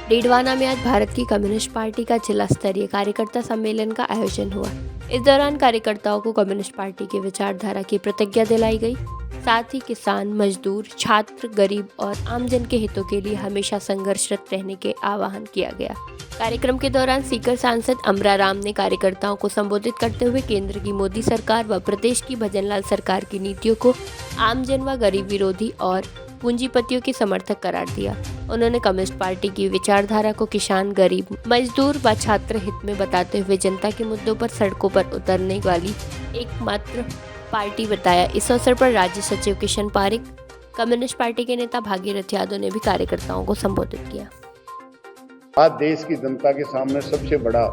डीडवाना में आज भारत की कम्युनिस्ट पार्टी का जिला स्तरीय कार्यकर्ता सम्मेलन का आयोजन हुआ। इस दौरान कार्यकर्ताओं को कम्युनिस्ट पार्टी की विचारधारा की प्रतिज्ञा दिलाई गई। साथ ही किसान, मजदूर, छात्र, गरीब और आमजन के हितों के लिए हमेशा संघर्षरत रहने के आह्वान किया गया। कार्यक्रम के दौरान सीकर सांसद अमरा राम ने कार्यकर्ताओं को संबोधित करते हुए केंद्र की मोदी सरकार व प्रदेश की भजनलाल सरकार की नीतियों को आमजन व गरीब विरोधी और पूंजीपतियों के समर्थक करार दिया। उन्होंने कम्युनिस्ट पार्टी की विचारधारा को किसान, गरीब, मजदूर व छात्र हित में बताते हुए जनता के मुद्दों पर सड़कों पर उतरने वाली एकमात्र पार्टी बताया। इस अवसर पर राज्य सचिव किशन पारिक, कम्युनिस्ट पार्टी के नेता भागीरथ यादव ने भी कार्यकर्ताओं को संबोधित किया। आज देश की जनता के सामने सबसे बड़ा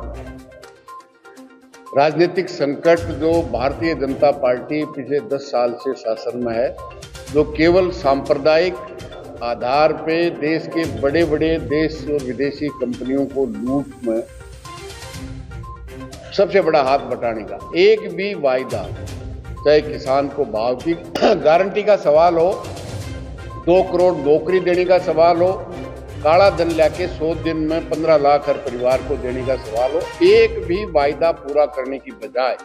राजनीतिक संकट जो भारतीय जनता पार्टी पिछले 10 साल से शासन में है, जो केवल सांप्रदायिक आधार पे देश के बड़े बड़े देश और विदेशी कंपनियों को लूट में सबसे बड़ा हाथ बटाने का एक भी वायदा, चाहे किसान को भाव की गारंटी का सवाल हो, 2 करोड़ नौकरी देने का सवाल हो, काला धन लाके 100 दिन में 15 लाख हर परिवार को देने का सवाल हो, एक भी वायदा पूरा करने की बजाय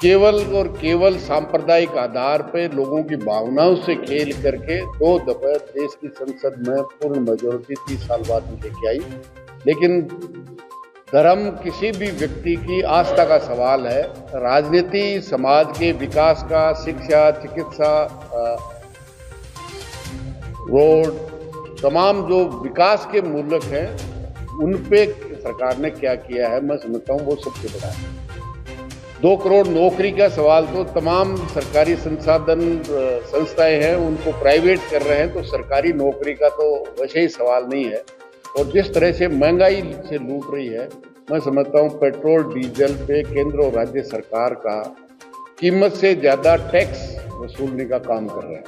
केवल और केवल सांप्रदायिक आधार पर लोगों की भावनाओं से खेल करके 2 दफे देश की संसद में पूर्ण मेजोरिटी 30 साल बाद लेके आई। लेकिन धर्म किसी भी व्यक्ति की आस्था का सवाल है। राजनीति समाज के विकास का, शिक्षा, चिकित्सा, रोड, तमाम जो विकास के मूलक हैं उन पे सरकार ने क्या किया है, मैं समझता हूँ वो सबसे बड़ा है। 2 करोड़ नौकरी का सवाल तो तमाम सरकारी संसाधन संस्थाएं हैं उनको प्राइवेट कर रहे हैं, तो सरकारी नौकरी का तो वैसे ही सवाल नहीं है। और जिस तरह से महंगाई से लूट रही है, मैं समझता हूँ पेट्रोल डीजल पे केंद्र और राज्य सरकार का कीमत से ज़्यादा टैक्स वसूलने का काम कर रहे हैं,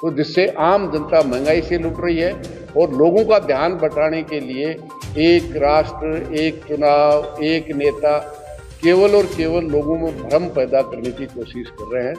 तो जिससे आम जनता महंगाई से लूट रही है। और लोगों का ध्यान बटाने के लिए एक राष्ट्र, एक चुनाव, एक नेता केवल और केवल लोगों में भ्रम पैदा करने की कोशिश कर रहे हैं।